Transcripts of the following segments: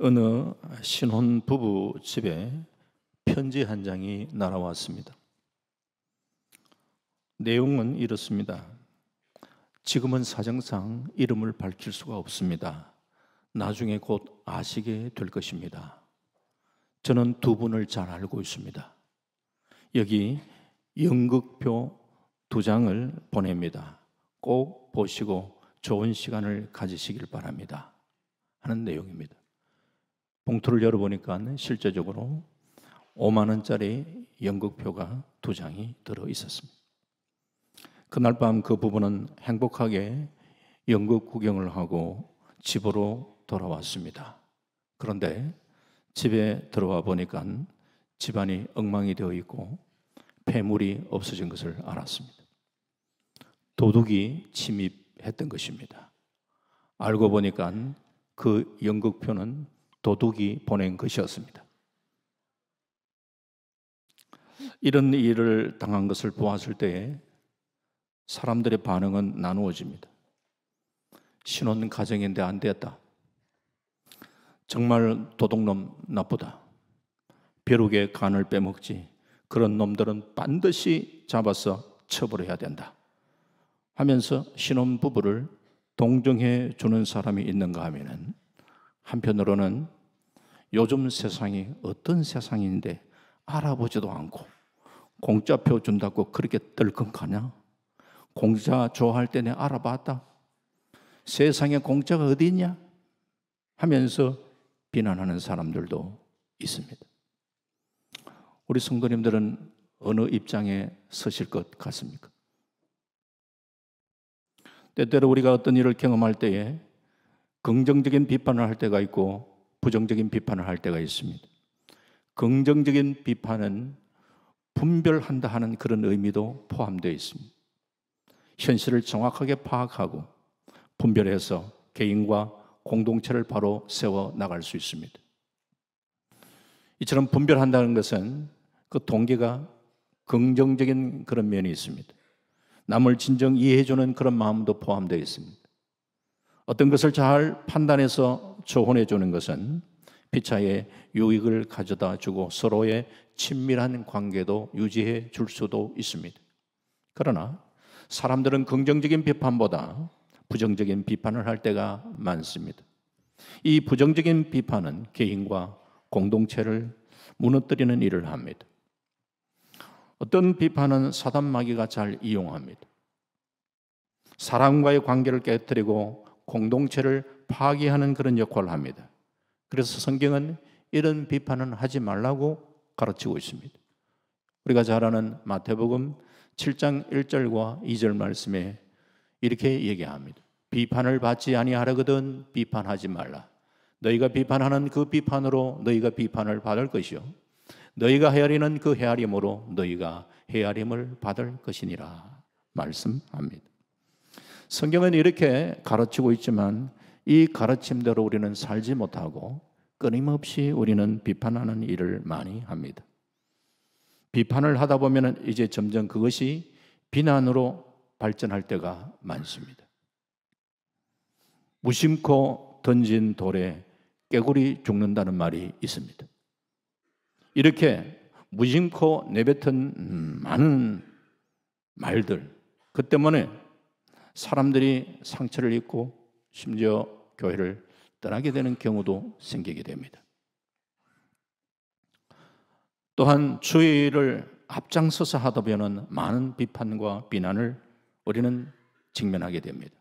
어느 신혼 부부 집에 편지 한 장이 날아왔습니다. 내용은 이렇습니다. 지금은 사정상 이름을 밝힐 수가 없습니다. 나중에 곧 아시게 될 것입니다. 저는 두 분을 잘 알고 있습니다. 여기 연극표 2장을 보냅니다. 꼭 보시고 좋은 시간을 가지시길 바랍니다. 하는 내용입니다. 봉투를 열어보니까 실제적으로 5만 원짜리 연극표가 2장이 들어 있었습니다. 그날 밤 그 부부는 행복하게 연극 구경을 하고 집으로 돌아왔습니다. 그런데 집에 들어와 보니까 집안이 엉망이 되어 있고 폐물이 없어진 것을 알았습니다. 도둑이 침입했던 것입니다. 알고 보니까 그 연극표는 도둑이 보낸 것이었습니다. 이런 일을 당한 것을 보았을 때에 사람들의 반응은 나누어집니다. 신혼 가정인데 안 됐다. 정말 도둑놈 나쁘다. 벼룩의 간을 빼먹지. 그런 놈들은 반드시 잡아서 처벌해야 된다. 하면서 신혼 부부를 동정해 주는 사람이 있는가 하면은 한편으로는 요즘 세상이 어떤 세상인데 알아보지도 않고 공짜표 준다고 그렇게 떨컹하냐? 공짜 좋아할 때 내가 알아봤다. 세상에 공짜가 어디 있냐? 하면서 비난하는 사람들도 있습니다. 우리 성도님들은 어느 입장에 서실 것 같습니까? 때때로 우리가 어떤 일을 경험할 때에 긍정적인 비판을 할 때가 있고 부정적인 비판을 할 때가 있습니다. 긍정적인 비판은 분별한다 하는 그런 의미도 포함되어 있습니다. 현실을 정확하게 파악하고 분별해서 개인과 공동체를 바로 세워 나갈 수 있습니다. 이처럼 분별한다는 것은 그 동기가 긍정적인 그런 면이 있습니다. 남을 진정 이해해주는 그런 마음도 포함되어 있습니다. 어떤 것을 잘 판단해서 조언해 주는 것은 피차에 유익을 가져다 주고 서로의 친밀한 관계도 유지해 줄 수도 있습니다. 그러나 사람들은 긍정적인 비판보다 부정적인 비판을 할 때가 많습니다. 이 부정적인 비판은 개인과 공동체를 무너뜨리는 일을 합니다. 어떤 비판은 사단 마귀가 잘 이용합니다. 사람과의 관계를 깨뜨리고 공동체를 파괴하는 그런 역할을 합니다. 그래서 성경은 이런 비판은 하지 말라고 가르치고 있습니다. 우리가 잘 아는 마태복음 7장 1절과 2절 말씀에 이렇게 얘기합니다. 비판을 받지 아니하려거든 비판하지 말라. 너희가 비판하는 그 비판으로 너희가 비판을 받을 것이요 너희가 헤아리는 그 헤아림으로 너희가 헤아림을 받을 것이니라 말씀합니다. 성경은 이렇게 가르치고 있지만 이 가르침대로 우리는 살지 못하고 끊임없이 우리는 비판하는 일을 많이 합니다. 비판을 하다 보면 이제 점점 그것이 비난으로 발전할 때가 많습니다. 무심코 던진 돌에 깨구리 죽는다는 말이 있습니다. 이렇게 무심코 내뱉은 많은 말들, 그 때문에 사람들이 상처를 입고 심지어 교회를 떠나게 되는 경우도 생기게 됩니다. 또한 주의를 앞장서서 하다 보면 많은 비판과 비난을 우리는 직면하게 됩니다.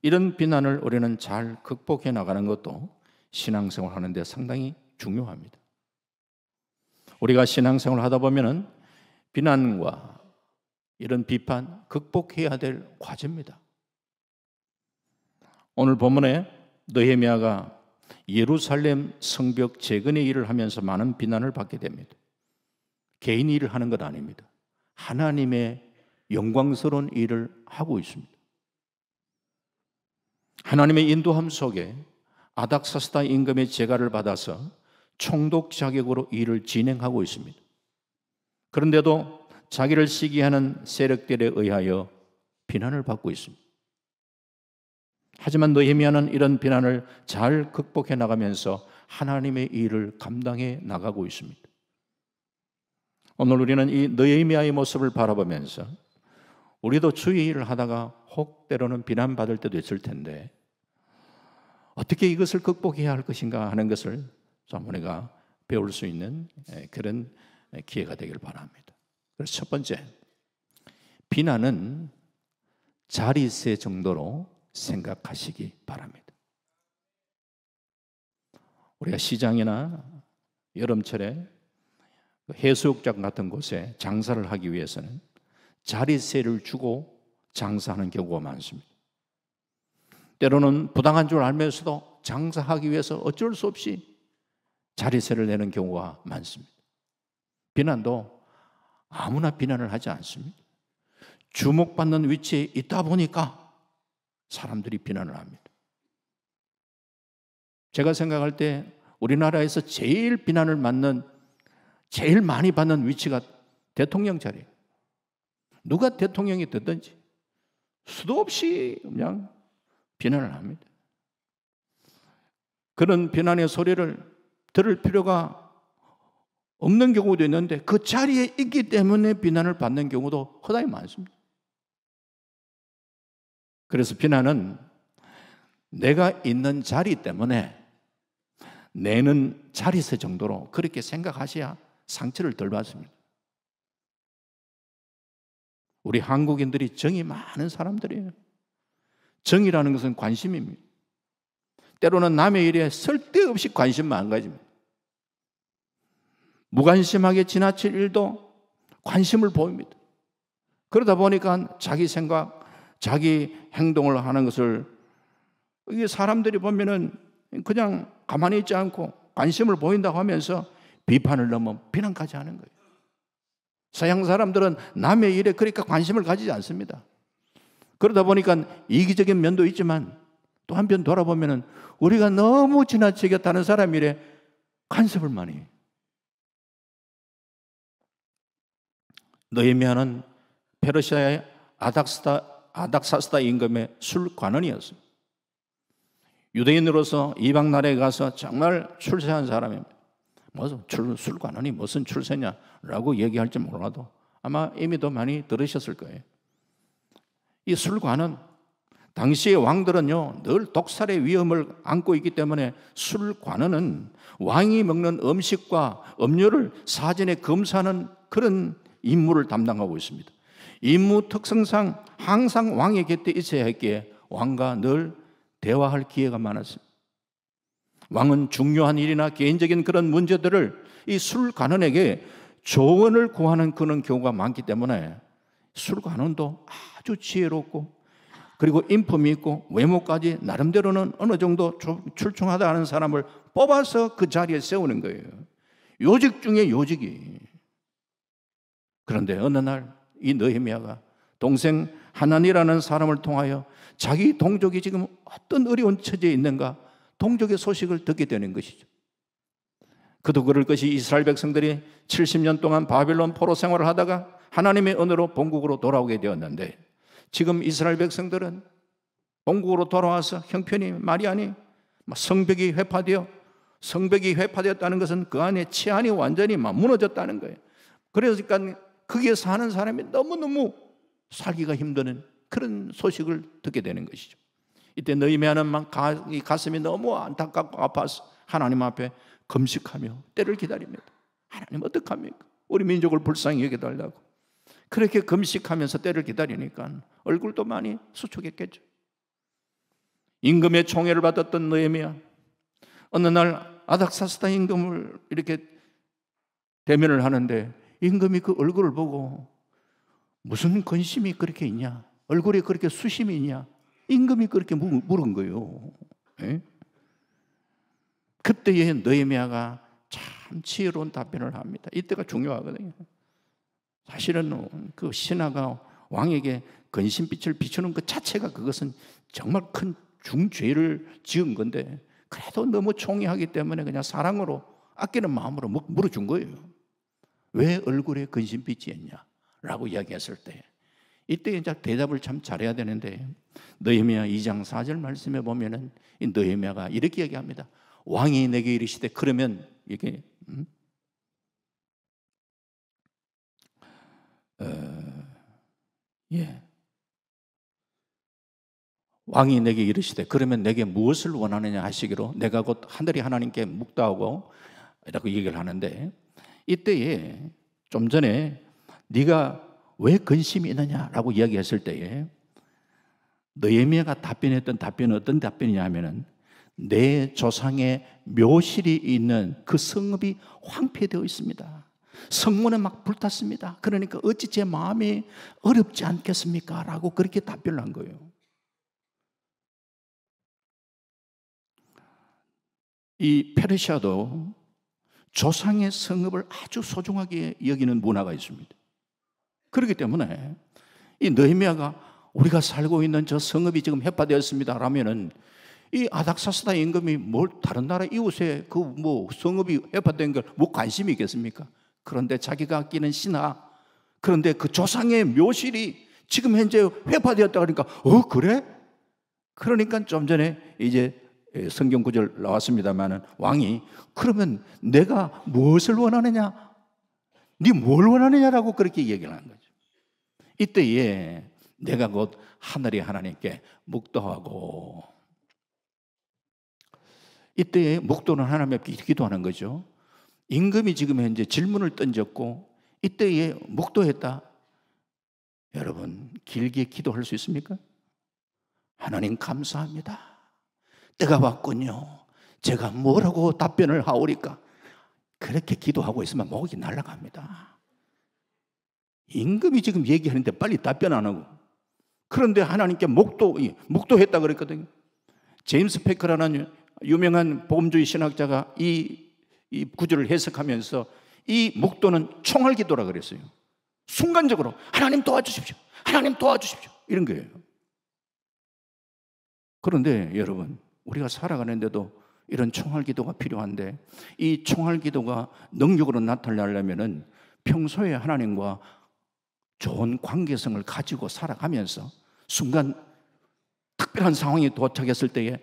이런 비난을 우리는 잘 극복해 나가는 것도 신앙생활 하는 데 상당히 중요합니다. 우리가 신앙생활 하다 보면 비난과 이런 비판 극복해야 될 과제입니다. 오늘 본문에 느헤미야가 예루살렘 성벽 재건의 일을 하면서 많은 비난을 받게 됩니다. 개인 일을 하는 것 아닙니다. 하나님의 영광스러운 일을 하고 있습니다. 하나님의 인도함 속에 아닥사스다 임금의 제가를 받아서 총독 자격으로 일을 진행하고 있습니다. 그런데도 자기를 시기하는 세력들에 의하여 비난을 받고 있습니다. 하지만 느헤미야는 이런 비난을 잘 극복해 나가면서 하나님의 일을 감당해 나가고 있습니다. 오늘 우리는 이 느헤미야의 모습을 바라보면서 우리도 주의 일을 하다가 혹 때로는 비난받을 때도 있을 텐데 어떻게 이것을 극복해야 할 것인가 하는 것을 좀 우리가 배울 수 있는 그런 기회가 되길 바랍니다. 그래서 첫 번째, 비난은 자리세 정도로 생각하시기 바랍니다. 우리가 시장이나 여름철에 해수욕장 같은 곳에 장사를 하기 위해서는 자리세를 주고 장사하는 경우가 많습니다. 때로는 부당한 줄 알면서도 장사하기 위해서 어쩔 수 없이 자리세를 내는 경우가 많습니다. 비난도 아무나 비난을 하지 않습니다. 주목받는 위치에 있다 보니까 사람들이 비난을 합니다. 제가 생각할 때 우리나라에서 제일 비난을 제일 많이 받는 위치가 대통령 자리예요. 누가 대통령이 됐든지 수도 없이 그냥 비난을 합니다. 그런 비난의 소리를 들을 필요가 없는 경우도 있는데 그 자리에 있기 때문에 비난을 받는 경우도 허다히 많습니다. 그래서 비난은 내가 있는 자리 때문에 내는 자리세 정도로 그렇게 생각하셔야 상처를 덜 받습니다. 우리 한국인들이 정이 많은 사람들이에요. 정이라는 것은 관심입니다. 때로는 남의 일에 쓸데없이 관심만 안 가집니다. 무관심하게 지나칠 일도 관심을 보입니다. 그러다 보니까 자기 생각, 자기 행동을 하는 것을 이게 사람들이 보면은 그냥 가만히 있지 않고 관심을 보인다고 하면서 비판을 넘어 비난까지 하는 거예요. 서양 사람들은 남의 일에 그러니까 관심을 가지지 않습니다. 그러다 보니까 이기적인 면도 있지만 또 한편 돌아보면은 우리가 너무 지나치게 다른 사람 일에 간섭을 많이 해요. 느헤미야는 페르시아의 아닥사스다 임금의 술관원이었어요. 유대인으로서 이방 나라에 가서 정말 출세한 사람입니다. 무슨 술관원이 무슨 출세냐라고 얘기할지 몰라도 아마 이미 더 많이 들으셨을 거예요. 이 술관은 당시의 왕들은요 늘 독살의 위험을 안고 있기 때문에 술관원은 왕이 먹는 음식과 음료를 사전에 검사하는 그런 임무를 담당하고 있습니다. 임무 특성상 항상 왕의 곁에 있어야 했기에 왕과 늘 대화할 기회가 많았습니다. 왕은 중요한 일이나 개인적인 그런 문제들을 이 술관원에게 조언을 구하는 그런 경우가 많기 때문에 술관원도 아주 지혜롭고 그리고 인품이 있고 외모까지 나름대로는 어느 정도 출중하다 하는 사람을 뽑아서 그 자리에 세우는 거예요. 요직 중에 요직이. 그런데 어느 날 이 느헤미야가 동생 하나니라는 사람을 통하여 자기 동족이 지금 어떤 어려운 처지에 있는가 동족의 소식을 듣게 되는 것이죠. 그도 그럴 것이 이스라엘 백성들이 70년 동안 바빌론 포로 생활을 하다가 하나님의 은혜로 본국으로 돌아오게 되었는데 지금 이스라엘 백성들은 본국으로 돌아와서 형편이 말이 아니 성벽이 회파되었다는 것은 그 안에 치안이 완전히 무너졌다는 거예요. 그러니까 거기에 사는 사람이 너무너무 살기가 힘드는 그런 소식을 듣게 되는 것이죠. 이때 느헤미야는 가슴이 너무 안타깝고 아파서 하나님 앞에 금식하며 때를 기다립니다. 하나님 어떡합니까? 우리 민족을 불쌍히 여겨달라고. 그렇게 금식하면서 때를 기다리니까 얼굴도 많이 수축했겠죠. 임금의 총애를 받았던 느헤미야 어느 날 아닥사스다 임금을 이렇게 대면을 하는데 임금이 그 얼굴을 보고 무슨 근심이 그렇게 있냐? 얼굴에 그렇게 수심이 있냐? 임금이 그렇게 물은 거예요. 예? 그때에 느헤미야가 참 지혜로운 답변을 합니다. 이때가 중요하거든요. 사실은 그 신하가 왕에게 근심빛을 비추는 것 자체가 그것은 정말 큰 중죄를 지은 건데 그래도 너무 총애하기 때문에 그냥 사랑으로 아끼는 마음으로 물어준 거예요. 왜 얼굴에 근심빛이 있냐? 라고 이야기했을 때 이때 이제 대답을 참 잘해야 되는데, 느헤미야 2장 4절 말씀에 보면은 이 느헤미야가 이렇게 얘기합니다. 왕이 내게 이르시되, 그러면 이게 왕이 내게 이르시되 그러면 내게 무엇을 원하느냐 하시기로 내가 곧 하늘이 하나님께 묵다하고 이라고 얘기를 하는데, 이때에 좀 전에 네가 왜 근심이 있느냐라고 이야기했을 때에 느헤미야가 답변했던 답변은 어떤 답변이냐 하면은, 내 조상의 묘실이 있는 그 성읍이 황폐되어 있습니다. 성문에 막 불탔습니다. 그러니까 어찌 제 마음이 어렵지 않겠습니까? 라고 그렇게 답변을 한 거예요. 이 페르시아도 조상의 성읍을 아주 소중하게 여기는 문화가 있습니다. 그렇기 때문에 이 느헤미야가 우리가 살고 있는 저 성읍이 지금 해파되었습니다 라면은, 이 아닥사스다 임금이 뭘 다른 나라 이웃에 그 뭐 성읍이 해파된 걸 뭐 관심이 있겠습니까? 그런데 자기가 아끼는 신하, 그런데 그 조상의 묘실이 지금 현재 회파되었다 그러니까 그래? 그러니까 좀 전에 이제 성경 구절 나왔습니다만은, 왕이 그러면 내가 무엇을 원하느냐? 네 뭘 원하느냐라고 그렇게 얘기를 하는 거죠. 이때에 내가 곧 하늘의 하나님께 묵도하고, 이때에 묵도는 하나님께 기도하는 거죠. 임금이 지금 현재 질문을 던졌고 이때에 묵도했다. 여러분, 길게 기도할 수 있습니까? 하나님 감사합니다. 때가 왔군요. 제가 뭐라고 답변을 하오리까? 그렇게 기도하고 있으면 목이 날아갑니다. 임금이 지금 얘기하는데 빨리 답변 안 하고, 그런데 하나님께 묵도했다 그랬거든요. 제임스 패커라는 유명한 복음주의 신학자가 이 구절을 해석하면서 이 묵도는 총알기도라 그랬어요. 순간적으로 하나님 도와주십시오, 하나님 도와주십시오, 이런 거예요. 그런데 여러분, 우리가 살아가는데도 이런 총알기도가 필요한데, 이 총알기도가 능력으로 나타나려면은 평소에 하나님과 좋은 관계성을 가지고 살아가면서 순간 특별한 상황이 도착했을 때에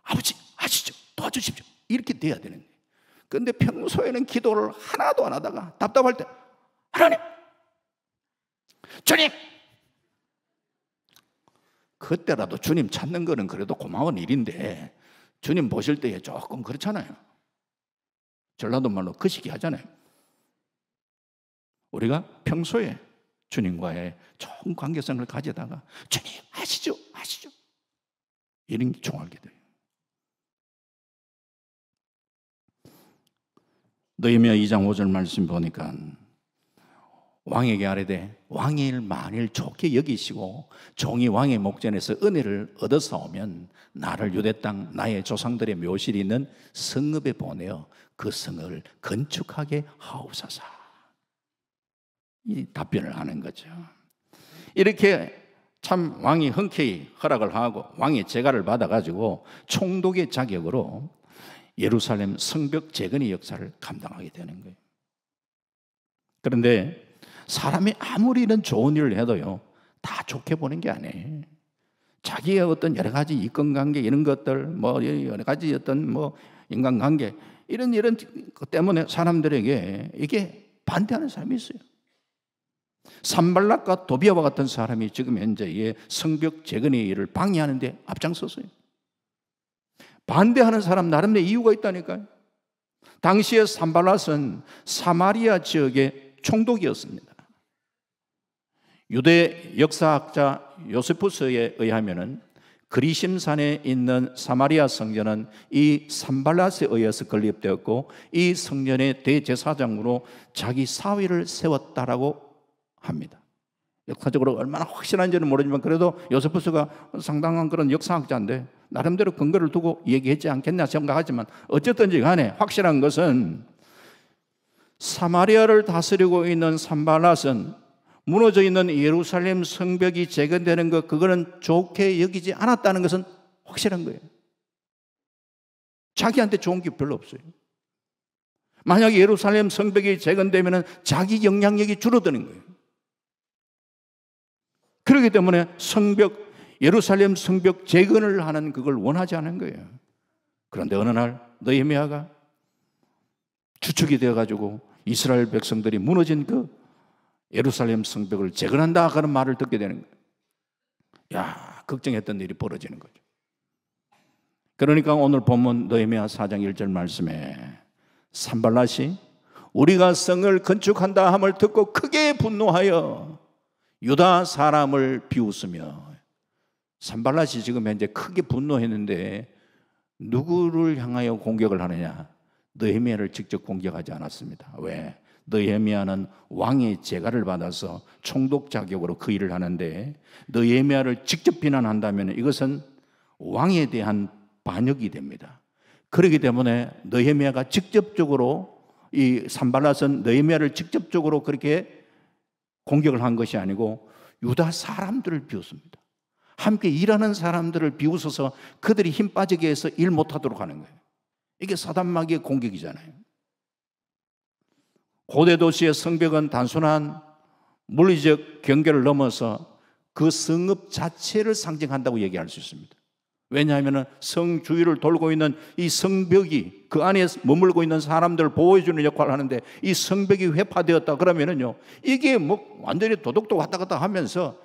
아버지 하시죠, 도와주십시오, 이렇게 돼야 되는데, 그런데 평소에는 기도를 하나도 안 하다가 답답할 때 하나님, 주님, 그때라도 주님 찾는 거는 그래도 고마운 일인데, 주님 보실 때에 조금 그렇잖아요. 전라도 말로 거시기 하잖아요. 우리가 평소에 주님과의 좋은 관계성을 가지다가 주님 하시죠, 하시죠, 이런 게 총알기도예요. 느헤미야 2장 5절 말씀 보니까, 왕에게 아뢰되 왕이 만일 좋게 여기시고 종이 왕의 목전에서 은혜를 얻어사오면 나를 유대 땅 나의 조상들의 묘실이 있는 성읍에 보내어 그 성을 건축하게 하옵소서. 이 답변을 하는 거죠. 이렇게 참 왕이 흔쾌히 허락을 하고 왕의 제가를 받아가지고 총독의 자격으로 예루살렘 성벽 재건의 역사를 감당하게 되는 거예요. 그런데 사람이 아무리 이런 좋은 일을 해도요, 다 좋게 보는 게 아니에요. 자기의 어떤 여러 가지 이권관계 이런 것들, 뭐 여러 가지 어떤 뭐 인간관계 이런 것 때문에 사람들에게 이게 반대하는 사람이 있어요. 산발락과 도비아와 같은 사람이 지금 현재의 성벽 재건의 일을 방해하는 데 앞장섰어요. 반대하는 사람 나름의 이유가 있다니까요. 당시에 산발락은 사마리아 지역의 총독이었습니다. 유대 역사학자 요세푸스에 의하면은 그리심산에 있는 사마리아 성전은 이 산발랏에 의해서 건립되었고, 이 성전의 대제사장으로 자기 사위를 세웠다라고 합니다. 역사적으로 얼마나 확실한지는 모르지만 그래도 요세푸스가 상당한 그런 역사학자인데 나름대로 근거를 두고 얘기했지 않겠냐 생각하지만, 어쨌든지 간에 확실한 것은 사마리아를 다스리고 있는 산발랏은 무너져 있는 예루살렘 성벽이 재건되는 것, 그거는 좋게 여기지 않았다는 것은 확실한 거예요. 자기한테 좋은 게 별로 없어요. 만약에 예루살렘 성벽이 재건되면 자기 영향력이 줄어드는 거예요. 그렇기 때문에 성벽, 예루살렘 성벽 재건을 하는 그걸 원하지 않은 거예요. 그런데 어느 날 느헤미야가 주축이 되어가지고 이스라엘 백성들이 무너진 그 예루살렘 성벽을 재건한다 그런 말을 듣게 되는 거예요. 야, 걱정했던 일이 벌어지는 거죠. 그러니까 오늘 본문 느헤미야 4장 1절 말씀에 산발랏이 우리가 성을 건축한다 함을 듣고 크게 분노하여 유다 사람을 비웃으며, 산발랏이 지금 현재 크게 분노했는데 누구를 향하여 공격을 하느냐? 느헤미야를 직접 공격하지 않았습니다. 왜? 느헤미야는 왕의 제가를 받아서 총독 자격으로 그 일을 하는데, 느헤미야를 직접 비난한다면 이것은 왕에 대한 반역이 됩니다. 그렇기 때문에 느헤미야가 직접적으로, 이 산발랏은 느헤미야를 직접적으로 그렇게 공격을 한 것이 아니고 유다 사람들을 비웃습니다. 함께 일하는 사람들을 비웃어서 그들이 힘 빠지게 해서 일 못하도록 하는 거예요. 이게 사단마귀의 공격이잖아요. 고대 도시의 성벽은 단순한 물리적 경계를 넘어서 그 성읍 자체를 상징한다고 얘기할 수 있습니다. 왜냐하면 성 주위를 돌고 있는 이 성벽이 그 안에 머물고 있는 사람들을 보호해주는 역할을 하는데, 이 성벽이 회파되었다 그러면은요, 이게 뭐 완전히 도덕도 왔다 갔다 하면서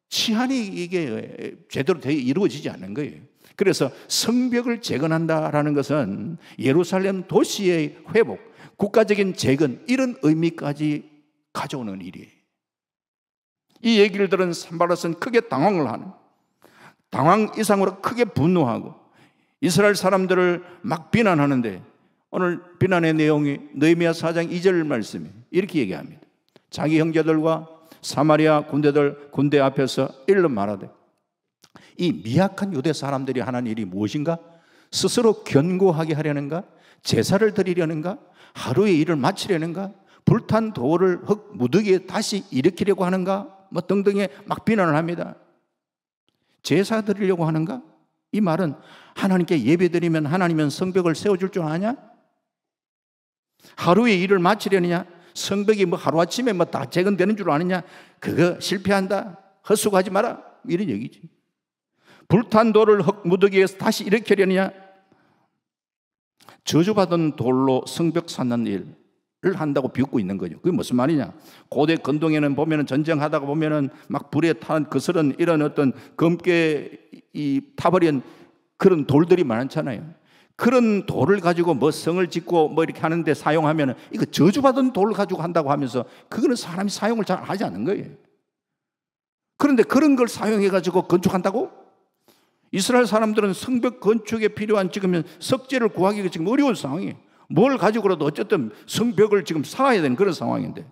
치안이 이게 제대로 이루어지지 않는 거예요. 그래서 성벽을 재건한다라는 것은 예루살렘 도시의 회복, 국가적인 재건, 이런 의미까지 가져오는 일이에요. 이 얘기를 들은 산발랏은 크게 당황을 하는, 당황 이상으로 크게 분노하고 이스라엘 사람들을 막 비난하는데, 오늘 비난의 내용이 느헤미야 4장 2절 말씀이 이렇게 얘기합니다. 자기 형제들과 사마리아 군대 앞에서 일러 말하되, 이 미약한 유대 사람들이 하는 일이 무엇인가? 스스로 견고하게 하려는가? 제사를 드리려는가? 하루의 일을 마치려는가? 불탄 돌을 흙 무더기에 다시 일으키려고 하는가? 뭐 등등의 막 비난을 합니다. 제사 드리려고 하는가? 이 말은 하나님께 예배드리면 하나님은 성벽을 세워줄 줄 아냐? 하루의 일을 마치려느냐? 성벽이 뭐 하루아침에 뭐 다 재건되는 줄 아느냐? 그거 실패한다. 헛수고하지 마라. 이런 얘기지. 불탄 돌을 흙 무더기에서 다시 일으키려느냐? 저주받은 돌로 성벽 쌓는 일을 한다고 비웃고 있는 거죠. 그게 무슨 말이냐? 고대 근동에는 보면은 전쟁하다가 보면은 막 불에 탄 거스른 이런 어떤 검게 타버린 그런 돌들이 많잖아요. 그런 돌을 가지고 뭐 성을 짓고 뭐 이렇게 하는데 사용하면은 이거 저주받은 돌을 가지고 한다고 하면서, 그거는 사람이 사용을 잘 하지 않는 거예요. 그런데 그런 걸 사용해 가지고 건축한다고? 이스라엘 사람들은 성벽 건축에 필요한 지금 석재를 구하기가 지금 어려운 상황이에요. 뭘 가지고라도 어쨌든 성벽을 지금 쌓아야 되는 그런 상황인데,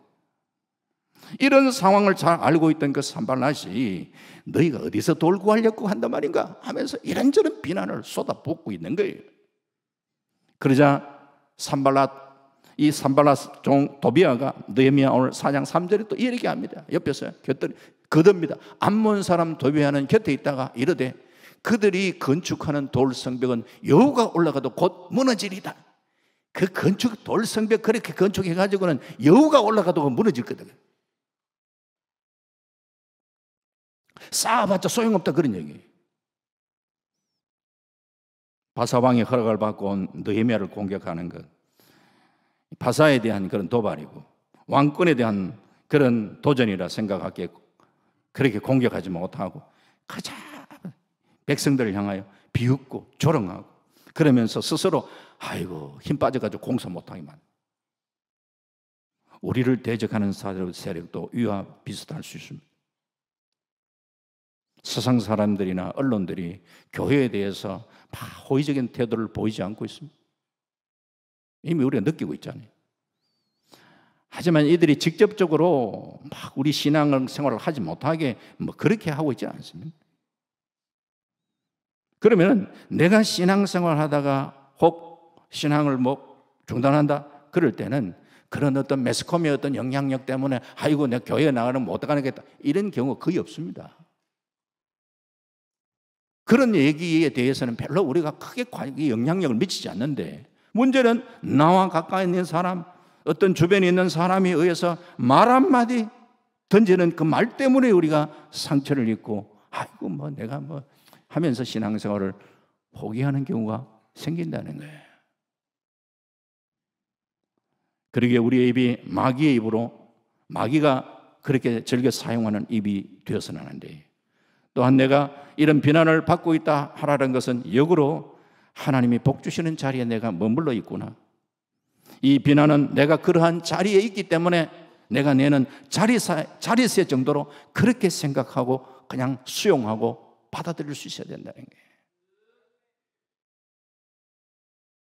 이런 상황을 잘 알고 있던 그 산발랏이 너희가 어디서 돌 구하려고 한단 말인가 하면서 이런저런 비난을 쏟아붓고 있는 거예요. 그러자 이 산발랏 종 도비아가 느헤미야 오늘 4장 3절에 또 이렇게 합니다. 옆에서 거듭니다. 암몬 사람 도비아는 곁에 있다가 이르되, 그들이 건축하는 돌 성벽은 여호가 올라가도 곧 무너지리다. 그 건축 돌 성벽 그렇게 건축해 가지고는 여호가 올라가도 무너질 거다. 쌓아봤자 소용없다, 그런 얘기예요. 바사왕의 허락을 받고 온 느헤미야를 공격하는 것, 바사에 대한 그런 도발이고 왕권에 대한 그런 도전이라 생각하겠고, 그렇게 공격하지 못하고 가자 백성들을 향하여 비웃고 조롱하고 그러면서 스스로 아이고 힘 빠져가지고 공사 못하기만. 우리를 대적하는 세력도 이와 비슷할 수 있습니다. 세상 사람들이나 언론들이 교회에 대해서 막 호의적인 태도를 보이지 않고 있습니다. 이미 우리가 느끼고 있잖아요. 하지만 이들이 직접적으로 막 우리 신앙생활을 하지 못하게 뭐 그렇게 하고 있지 않습니다. 그러면 내가 신앙생활 하다가 혹 신앙을 뭐 중단한다 그럴 때는 그런 어떤 매스컴의 어떤 영향력 때문에 아이고 내가 교회에 나가면 못 가겠다 이런 경우 거의 없습니다. 그런 얘기에 대해서는 별로 우리가 크게 영향력을 미치지 않는데, 문제는 나와 가까이 있는 사람, 어떤 주변에 있는 사람에 의해서 말 한마디 던지는 그 말 때문에 우리가 상처를 입고 아이고 뭐 내가 뭐 하면서 신앙생활을 포기하는 경우가 생긴다는 거예요. 그러기에 우리의 입이 마귀의 입으로, 마귀가 그렇게 즐겨 사용하는 입이 되어서는 안 돼요. 또한 내가 이런 비난을 받고 있다 하라는 것은 역으로 하나님이 복 주시는 자리에 내가 머물러 있구나. 이 비난은 내가 그러한 자리에 있기 때문에 내가 내는 자리세 정도로 그렇게 생각하고 그냥 수용하고 받아들일 수 있어야 된다는 거예요.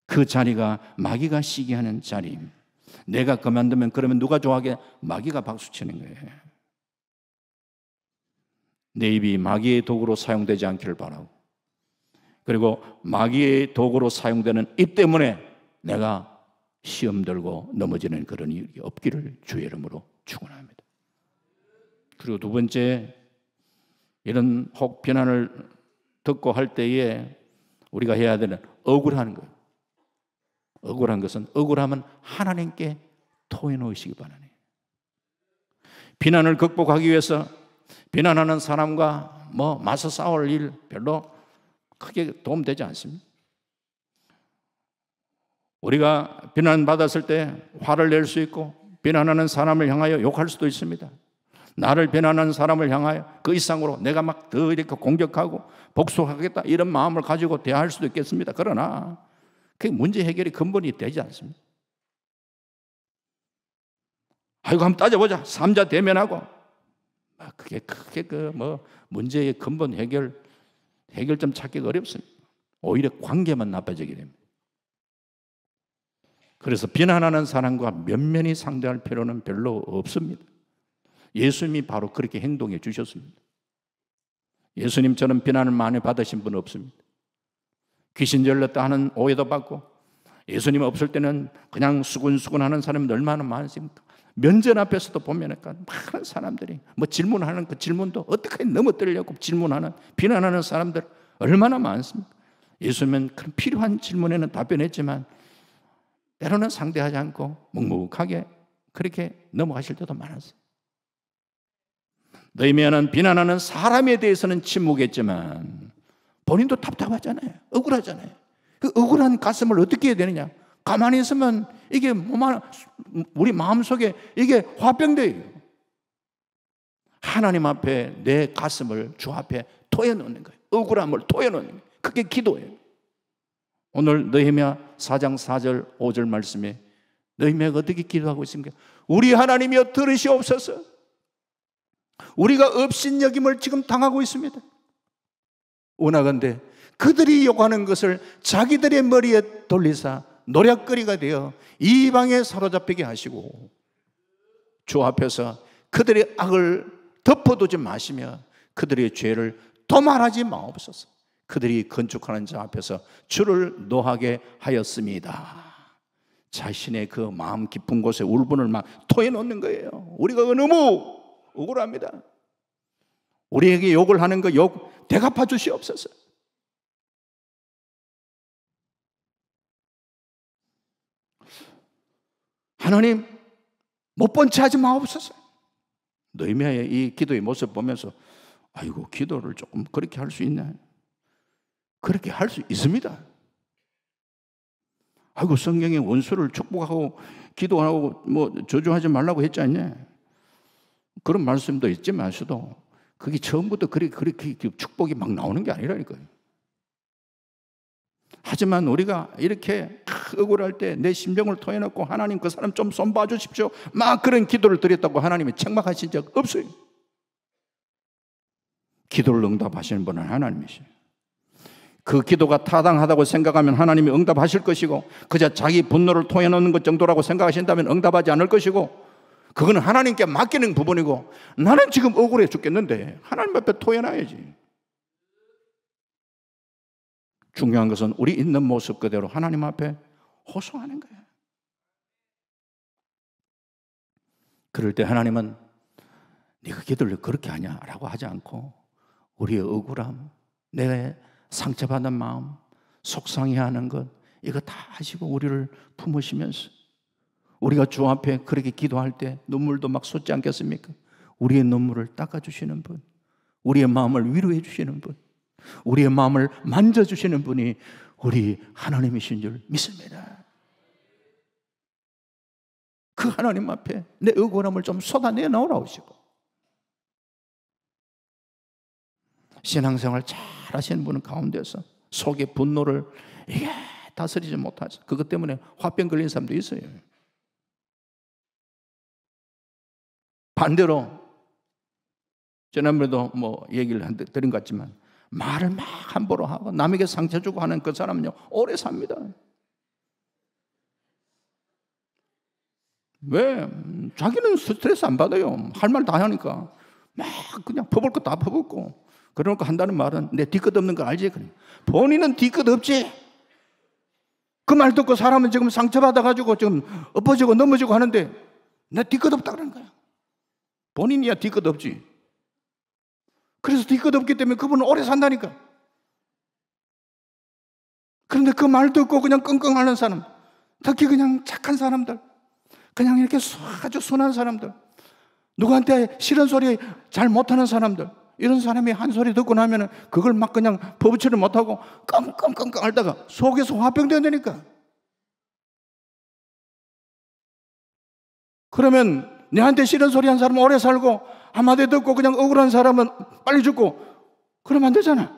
그 자리가 마귀가 시기하는 자리입니다. 내가 그만두면 그러면 누가 좋아하게? 마귀가 박수치는 거예요. 내 입이 마귀의 도구로 사용되지 않기를 바라고, 그리고 마귀의 도구로 사용되는 입 때문에 내가 시험 들고 넘어지는 그런 일이 없기를 주의 이름으로 축원합니다. 그리고 두 번째, 이런 혹 비난을 듣고 할 때에 우리가 해야 되는 억울한 것. 억울한 것은, 억울하면 하나님께 토해놓으시기 바라네요. 비난을 극복하기 위해서 비난하는 사람과 맞서 싸울 일 별로 크게 도움되지 않습니다. 우리가 비난받았을 때 화를 낼 수 있고, 비난하는 사람을 향하여 욕할 수도 있습니다. 나를 비난하는 사람을 향하여 그 이상으로 내가 막 더 이렇게 공격하고 복수하겠다 이런 마음을 가지고 대할 수도 있겠습니다. 그러나 그게 문제 해결이 근본이 되지 않습니다. 아이고 한번 따져보자. 삼자 대면하고 그게 크게 문제의 근본 해결점 찾기가 어렵습니다. 오히려 관계만 나빠지게 됩니다. 그래서 비난하는 사람과 면면히 상대할 필요는 별로 없습니다. 예수님이 바로 그렇게 행동해 주셨습니다. 예수님처럼 비난을 많이 받으신 분 없습니다. 귀신 들렸다 하는 오해도 받고, 예수님 없을 때는 그냥 수군수군하는 사람이 얼마나 많습니까? 면전 앞에서도 보면 많은 사람들이 질문하는 그 질문도 어떻게 넘어뜨리려고 질문하는, 비난하는 사람들 얼마나 많습니까? 예수님은 그런 필요한 질문에는 답변했지만 때로는 상대하지 않고 묵묵하게 그렇게 넘어가실 때도 많았어요. 너희는 비난하는 사람에 대해서는 침묵했지만 본인도 답답하잖아요. 억울하잖아요. 그 억울한 가슴을 어떻게 해야 되느냐? 가만히 있으면 이게 우리 마음속에 이게 화병돼요. 하나님 앞에 내 가슴을 주 앞에 토해놓는 거예요. 억울함을 토해놓는 거예요. 그게 기도예요. 오늘 느헤미야 4장 4절 5절 말씀에 느헤미야가 어떻게 기도하고 있습니까? 우리 하나님이여 들으시옵소서. 우리가 업신여김을 지금 당하고 있습니다. 원하건대 그들이 요구하는 것을 자기들의 머리에 돌리사 노략거리가 되어 이방에 사로잡히게 하시고, 주 앞에서 그들의 악을 덮어두지 마시며 그들의 죄를 도말하지 마옵소서. 그들이 건축하는 자 앞에서 주를 노하게 하였습니다. 자신의 그 마음 깊은 곳에 울분을 막 토해놓는 거예요. 우리가 너무 억울합니다. 우리에게 욕을 하는 그 욕 대갚아 주시옵소서. 하나님 못 본 채 하지 마옵소서. 느헤미야의 이 기도의 모습 보면서 아이고, 기도를 조금 그렇게 할 수 있나? 그렇게 할 수 있습니다. 아이고, 성경에 원수를 축복하고 기도하고 저주하지 말라고 했지 않냐? 그런 말씀도 있지만서도 그게 처음부터 그렇게 축복이 막 나오는 게 아니라니까요. 하지만 우리가 이렇게 억울할 때 내 심정을 토해놓고 하나님 그 사람 좀 손 봐주십시오 막 그런 기도를 드렸다고 하나님이 책망하신 적 없어요. 기도를 응답하시는 분은 하나님이시죠. 그 기도가 타당하다고 생각하면 하나님이 응답하실 것이고, 그저 자기 분노를 토해놓는 것 정도라고 생각하신다면 응답하지 않을 것이고, 그거는 하나님께 맡기는 부분이고, 나는 지금 억울해 죽겠는데 하나님 앞에 토해놔야지. 중요한 것은 우리 있는 모습 그대로 하나님 앞에 호소하는 거예요. 그럴 때 하나님은 네가 기도를 그렇게 하냐? 라고 하지 않고 우리의 억울함, 내 상처받는 마음, 속상해하는 것, 이거 다 하시고 우리를 품으시면서, 우리가 주 앞에 그렇게 기도할 때 눈물도 막 솟지 않겠습니까? 우리의 눈물을 닦아주시는 분, 우리의 마음을 위로해 주시는 분, 우리의 마음을 만져주시는 분이 우리 하나님이신 줄 믿습니다. 그 하나님 앞에 내 억울함을 좀 쏟아내 놓으라오시고, 신앙생활 잘 하시는 분은 가운데서 속의 분노를 이게 다스리지 못하죠. 그것 때문에 화병 걸린 사람도 있어요. 반대로 지난번에도 뭐 얘기를 드린 것 같지만 말을 막 함부로 하고 남에게 상처 주고 하는 그 사람은요 오래 삽니다. 왜? 자기는 스트레스 안 받아요. 할 말 다 하니까 막 그냥 퍼볼 거 다 퍼붓고, 그러니까 한다는 말은 내 뒤끝 없는 거 알지? 본인은 뒤끝 없지. 그 말 듣고 사람은 지금 상처받아가지고 지금 엎어지고 넘어지고 하는데 내 뒤끝 없다 그러는 거야. 본인이야 뒤끝 없지. 그래서 뒤끝 없기 때문에 그분은 오래 산다니까. 그런데 그 말 듣고 그냥 끙끙하는 사람, 특히 그냥 착한 사람들, 그냥 이렇게 아주 순한 사람들, 누구한테 싫은 소리 잘 못하는 사람들, 이런 사람이 한 소리 듣고 나면 그걸 막 그냥 퍼붓지를 못하고 끙끙끙끙 앓다가 속에서 화병 된다니까. 그러면 내한테 싫은 소리 한 사람은 오래 살고 한마디 듣고 그냥 억울한 사람은 빨리 죽고 그러면 안 되잖아.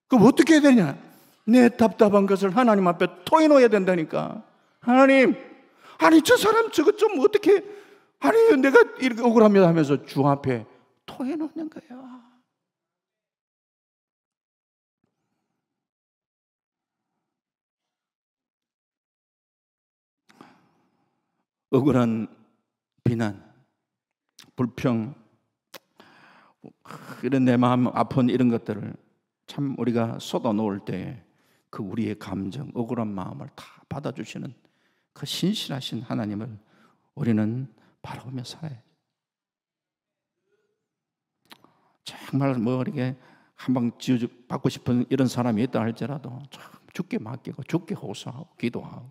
그럼 어떻게 해야 되냐? 내 답답한 것을 하나님 앞에 토해놓아야 된다니까. 하나님, 아니 저 사람 저거 좀 어떻게, 아니 내가 이렇게 억울합니다 하면서 주 앞에 토해놓는 거야. 억울한 비난, 불평, 이런 내 마음 아픈 이런 것들을 참 우리가 쏟아놓을 때 그 우리의 감정, 억울한 마음을 다 받아주시는 그 신실하신 하나님을 우리는 바라보며 살아야죠. 정말 뭐 이렇게 한방 받고 싶은 이런 사람이 있다 할지라도 죽게 맡기고 죽게 호소하고 기도하고,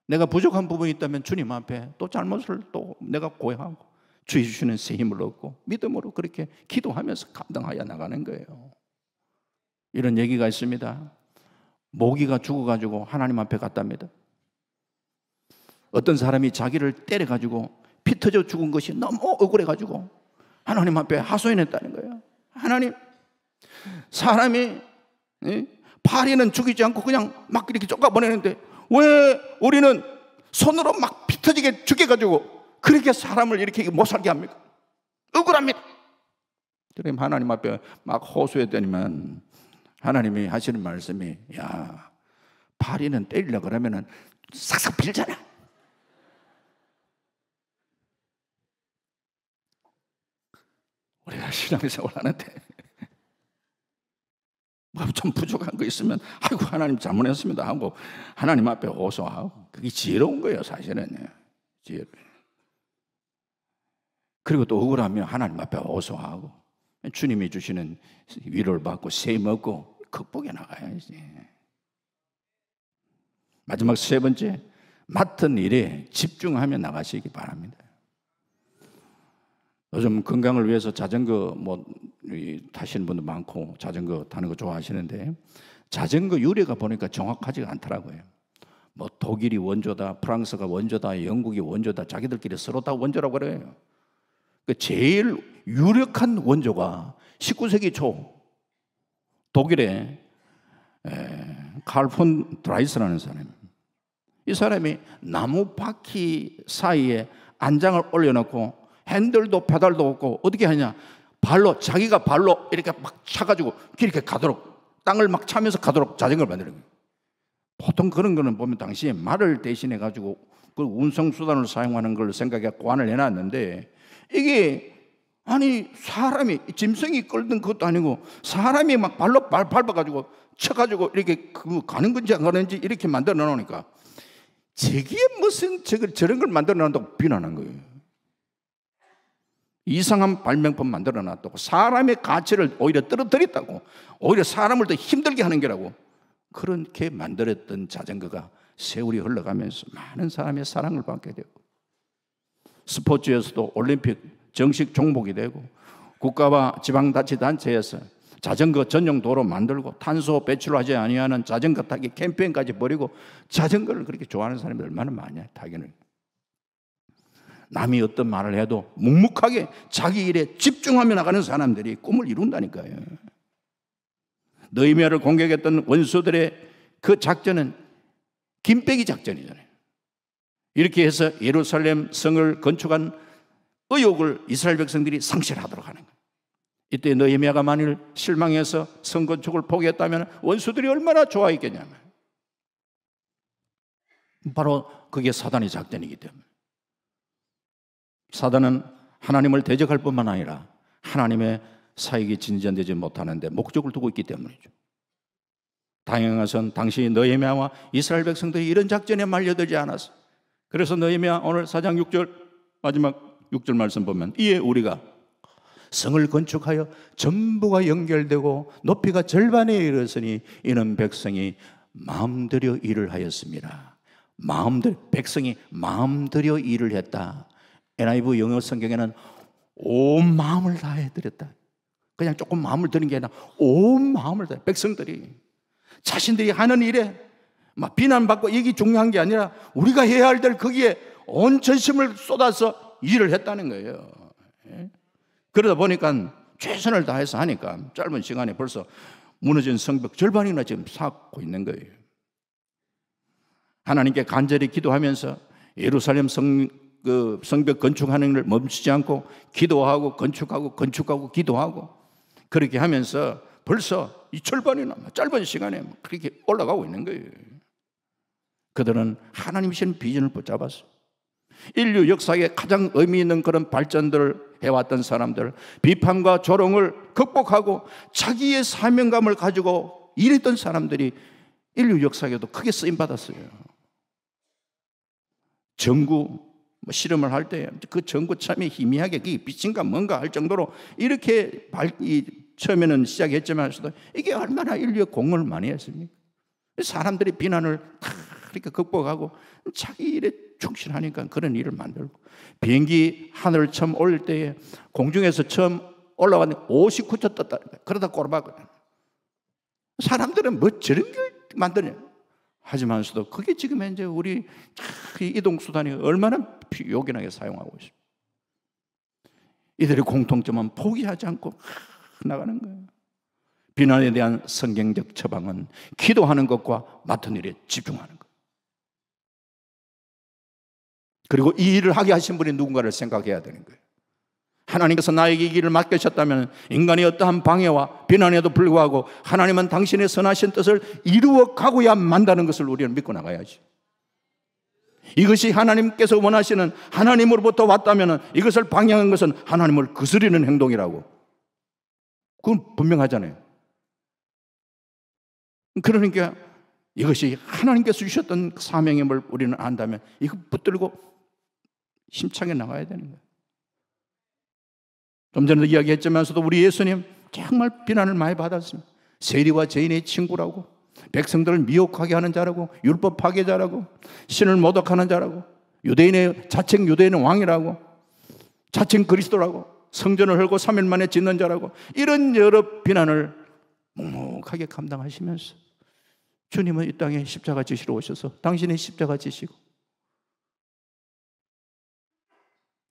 내가 부족한 부분이 있다면 주님 앞에 또 잘못을 또 내가 고해하고 주의 주시는 새 힘을 얻고 믿음으로 그렇게 기도하면서 감당하여 나가는 거예요. 이런 얘기가 있습니다. 모기가 죽어가지고 하나님 앞에 갔답니다. 어떤 사람이 자기를 때려가지고 피 터져 죽은 것이 너무 억울해가지고 하나님 앞에 하소연했다는 거예요. 하나님, 사람이 파리는 죽이지 않고 그냥 막 이렇게 쫓아보내는데 왜 우리는 손으로 막 피 터지게 죽여가지고 그렇게 사람을 이렇게 못 살게 합니까? 억울합니다. 그럼 하나님 앞에 막 호소했더니만 하나님이 하시는 말씀이, 야, 파리는 때리려고 그러면은 싹싹 빌잖아. 우리가 신앙생활 하는데 뭐 좀 부족한 거 있으면 아이고 하나님 잘못했습니다 하고 하나님 앞에 호소하고, 그게 지혜로운 거예요 사실은. 지혜로워요. 그리고 또 억울하면 하나님 앞에 호소하고 주님이 주시는 위로를 받고 새 먹고 극복해 나가야지. 마지막 세 번째, 맡은 일에 집중하며 나가시기 바랍니다. 요즘 건강을 위해서 자전거 타시는 분도 많고 자전거 타는 거 좋아하시는데, 자전거 유래가 보니까 정확하지가 않더라고요. 뭐 독일이 원조다, 프랑스가 원조다, 영국이 원조다, 자기들끼리 서로 다 원조라고 그래요. 제일 유력한 원조가 19세기 초 독일의 칼 폰 드라이스라는 사람입니다. 이 사람이 나무 바퀴 사이에 안장을 올려놓고 핸들도 페달도 없고 어떻게 하냐, 자기가 발로 이렇게 막 차가지고 이렇게 가도록, 땅을 막 차면서 가도록 자전거를 만드는 거예요. 보통 그런 거는 보면 당시에 말을 대신해 가지고 그 운송수단을 사용하는 걸 생각해 고안을 해놨는데, 이게 아니 사람이 짐승이 끌던 것도 아니고 사람이 막 발로 밟아가지고 쳐가지고 이렇게 가는 건지 안 가는지 이렇게 만들어 놓으니까 저게 무슨 저런 걸 만들어 놨다고 비난한 거예요. 이상한 발명품 만들어 놨다고, 사람의 가치를 오히려 떨어뜨렸다고, 오히려 사람을 더 힘들게 하는 게라고. 그렇게 만들었던 자전거가 세월이 흘러가면서 많은 사람의 사랑을 받게 되고 스포츠에서도 올림픽 정식 종목이 되고 국가와 지방자치단체에서 자전거 전용 도로 만들고 탄소 배출하지 아니하는 자전거 타기 캠페인까지 벌이고 자전거를 그렇게 좋아하는 사람이 얼마나 많냐, 타기는. 남이 어떤 말을 해도 묵묵하게 자기 일에 집중하며 나가는 사람들이 꿈을 이룬다니까요. 느헤미야를 공격했던 원수들의 그 작전은 김빼기 작전이잖아요. 이렇게 해서 예루살렘 성을 건축한 의욕을 이스라엘 백성들이 상실하도록 하는 거예요. 이때 느헤미야가 만일 실망해서 성 건축을 포기했다면 원수들이 얼마나 좋아했겠냐면, 바로 그게 사단의 작전이기 때문에. 사단은 하나님을 대적할 뿐만 아니라 하나님의 사역이 진전되지 못하는데 목적을 두고 있기 때문이죠. 다행한 것은 당시 느헤미야와 이스라엘 백성들이 이런 작전에 말려들지 않았어. 그래서 느헤미야 오늘 4장 6절 마지막 6절 말씀 보면, 이에 우리가 성을 건축하여 전부가 연결되고 높이가 절반에 이르렀으니 이는 백성이 마음들여 일을 하였습니다. 백성이 마음들여 일을 했다. NIV 영어 성경에는 온 마음을 다해 드렸다. 그냥 조금 마음을 드는 게 아니라 온 마음을 다해. 백성들이 자신들이 하는 일에 막 비난받고 이게 중요한 게 아니라 우리가 해야 할 때 거기에 온 전심을 쏟아서 일을 했다는 거예요. 그러다 보니까 최선을 다해서 하니까 짧은 시간에 벌써 무너진 성벽 절반이나 지금 쌓고 있는 거예요. 하나님께 간절히 기도하면서 예루살렘 성벽 건축하는 걸 멈추지 않고 기도하고 건축하고 기도하고 그렇게 하면서 벌써 이 절반이나 짧은 시간에 그렇게 올라가고 있는 거예요. 그들은 하나님이 주신 비전을 붙잡았어요. 인류 역사에 가장 의미 있는 그런 발전들을 해왔던 사람들, 비판과 조롱을 극복하고 자기의 사명감을 가지고 일했던 사람들이 인류 역사에도 크게 쓰임받았어요. 전구 실험을 할 때 그 전구 참이 희미하게 그게 빛인가 뭔가 할 정도로 이렇게 처음에는 시작했지만 이게 얼마나 인류의 공헌을 많이 했습니까? 사람들이 비난을 다 이렇게 극복하고 자기 일에 충실하니까 그런 일을 만들고, 비행기 하늘을 처음 올릴 때에 공중에서 처음 올라갔는데 59초 떴다. 그러다 꼬라박거든. 사람들은 뭐 저런 걸 만드냐 하지만서도 그게 지금 현재 우리 이동수단이 얼마나 요긴하게 사용하고 있습니다. 이들의 공통점은 포기하지 않고 나가는 거예요. 비난에 대한 성경적 처방은 기도하는 것과 맡은 일에 집중하는 거예요. 그리고 이 일을 하게 하신 분이 누군가를 생각해야 되는 거예요. 하나님께서 나에게 이 일을 맡기셨다면 인간의 어떠한 방해와 비난에도 불구하고 하나님은 당신의 선하신 뜻을 이루어 가고야 만다는 것을 우리는 믿고 나가야지. 이것이 하나님께서 원하시는 하나님으로부터 왔다면 이것을 방해한 것은 하나님을 거스르는 행동이라고. 그건 분명하잖아요. 그러니까 이것이 하나님께서 주셨던 사명임을 우리는 안다면 이거 붙들고 힘차게 나가야 되는 거예요. 좀 전에도 이야기했지만서도 우리 예수님 정말 비난을 많이 받았습니다. 세리와 죄인의 친구라고, 백성들을 미혹하게 하는 자라고, 율법 파괴자라고, 신을 모독하는 자라고, 자칭 유대인의 왕이라고, 자칭 그리스도라고, 성전을 헐고 3일 만에 짓는 자라고, 이런 여러 비난을 묵묵하게 감당하시면서 주님은 이 땅에 십자가 지시러 오셔서 당신이 십자가 지시고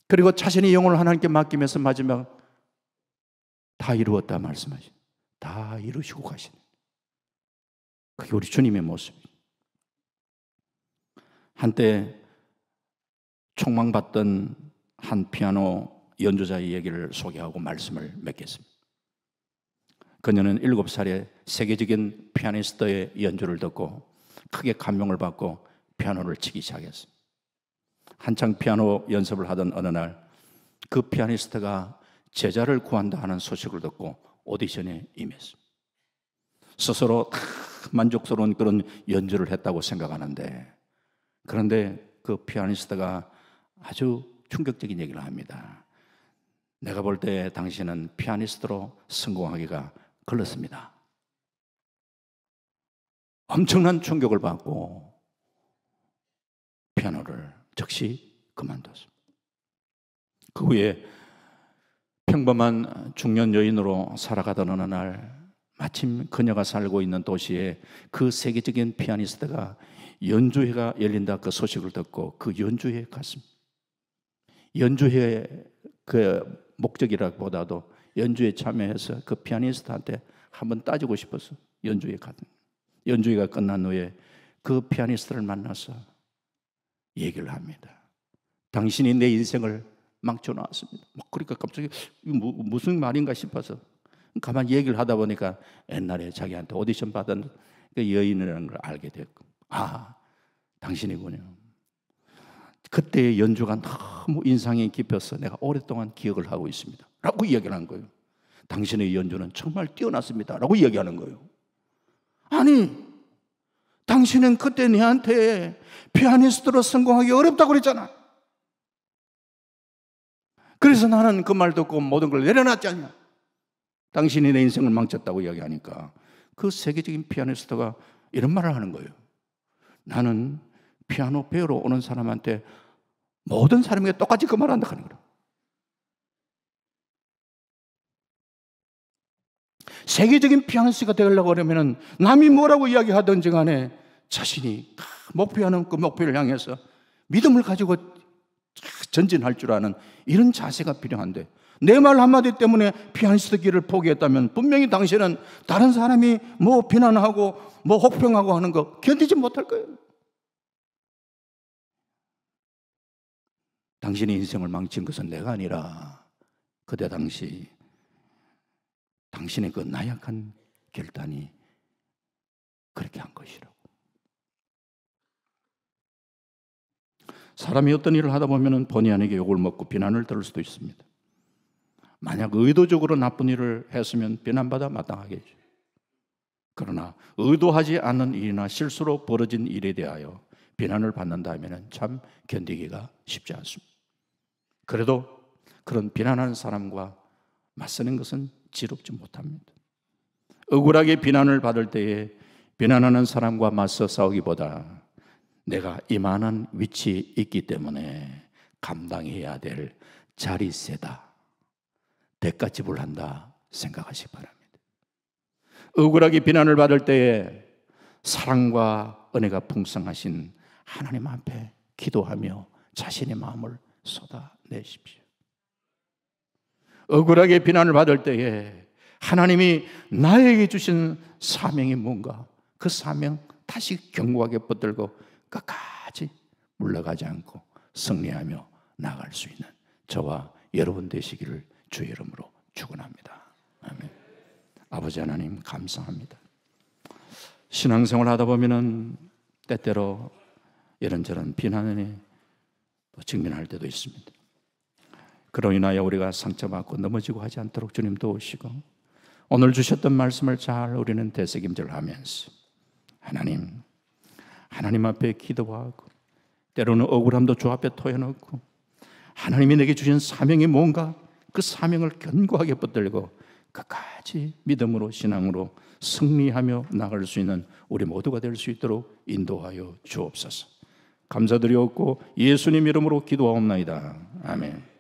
그리고 자신의 영혼을 하나님께 맡기면서 마지막 다 이루었다 말씀하신, 다 이루시고 가시는, 그게 우리 주님의 모습입니다. 한때 촉망받던 한 피아노 연주자의 얘기를 소개하고 말씀을 맺겠습니다. 그녀는 7살에 세계적인 피아니스트의 연주를 듣고 크게 감명을 받고 피아노를 치기 시작했습니다. 한창 피아노 연습을 하던 어느 날 그 피아니스트가 제자를 구한다 하는 소식을 듣고 오디션에 임했습니다. 스스로 만족스러운 그런 연주를 했다고 생각하는데, 그런데 그 피아니스트가 아주 충격적인 얘기를 합니다. 내가 볼 때 당신은 피아니스트로 성공하기가 걸렸습니다. 엄청난 충격을 받고 피아노를 즉시 그만뒀습니다. 그 후에 평범한 중년 여인으로 살아가던 어느 날 마침 그녀가 살고 있는 도시에 그 세계적인 피아니스트가 연주회가 열린다 그 소식을 듣고 그 연주회에 갔습니다. 연주회의 그 목적이라기보다도 연주에 참여해서 그 피아니스트한테 한번 따지고 싶어서 연주회에 갔다. 연주회가 끝난 후에 그 피아니스트를 만나서 얘기를 합니다. 당신이 내 인생을 망쳐놨습니다. 그러니까 갑자기 무슨 말인가 싶어서 가만히 얘기를 하다 보니까 옛날에 자기한테 오디션 받은 그 여인이라는 걸 알게 됐고, 아, 당신이군요. 그때의 연주가 너무 인상이 깊어서 내가 오랫동안 기억을 하고 있습니다 라고 이야기를 한 거예요. 당신의 연주는 정말 뛰어났습니다 라고 이야기하는 거예요. 아니, 당신은 그때 내한테 피아니스트로 성공하기 어렵다고 그랬잖아. 그래서 나는 그 말 듣고 모든 걸 내려놨지 않냐. 당신이 내 인생을 망쳤다고 이야기하니까 그 세계적인 피아니스트가 이런 말을 하는 거예요. 나는 피아노 배우러 오는 사람한테 모든 사람에게 똑같이 그 말을 한다 하는 거예요. 세계적인 피아니스트가 되려고 하려면 남이 뭐라고 이야기하든지 간에 자신이 목표하는 그 목표를 향해서 믿음을 가지고 전진할 줄 아는 이런 자세가 필요한데, 내 말 한마디 때문에 피아니스트 길을 포기했다면 분명히 당신은 다른 사람이 뭐 비난하고 뭐 혹평하고 하는 거 견디지 못할 거예요. 당신의 인생을 망친 것은 내가 아니라 그때 당시 당신의 그 나약한 결단이 그렇게 한 것이라고. 사람이 어떤 일을 하다 보면 본의 아니게 욕을 먹고 비난을 들을 수도 있습니다. 만약 의도적으로 나쁜 일을 했으면 비난받아 마땅하겠죠. 그러나 의도하지 않은 일이나 실수로 벌어진 일에 대하여 비난을 받는다면 참 견디기가 쉽지 않습니다. 그래도 그런 비난하는 사람과 맞서는 것은 지롭지 못합니다. 억울하게 비난을 받을 때에 비난하는 사람과 맞서 싸우기보다 내가 이만한 위치에 있기 때문에 감당해야 될 자리세다, 대가집을 한다 생각하시기 바랍니다. 억울하게 비난을 받을 때에 사랑과 은혜가 풍성하신 하나님 앞에 기도하며 자신의 마음을 쏟아내십시오. 억울하게 비난을 받을 때에 하나님이 나에게 주신 사명이 뭔가, 그 사명 다시 견고하게 붙들고 끝까지 물러가지 않고 승리하며 나아갈 수 있는 저와 여러분 되시기를 주의 이름으로 축원합니다. 아멘. 아버지 하나님 감사합니다. 신앙생활 하다 보면은 때때로 이런저런 비난에 직면할 때도 있습니다. 그로 인하여 우리가 상처받고 넘어지고 하지 않도록 주님 도우시고, 오늘 주셨던 말씀을 잘 우리는 되새김질하면서 하나님 앞에 기도하고, 때로는 억울함도 주 앞에 토해놓고, 하나님이 내게 주신 사명이 뭔가 그 사명을 견고하게 붙들고 끝까지 믿음으로 신앙으로 승리하며 나갈 수 있는 우리 모두가 될 수 있도록 인도하여 주옵소서. 감사드리옵고 예수님 이름으로 기도하옵나이다. 아멘.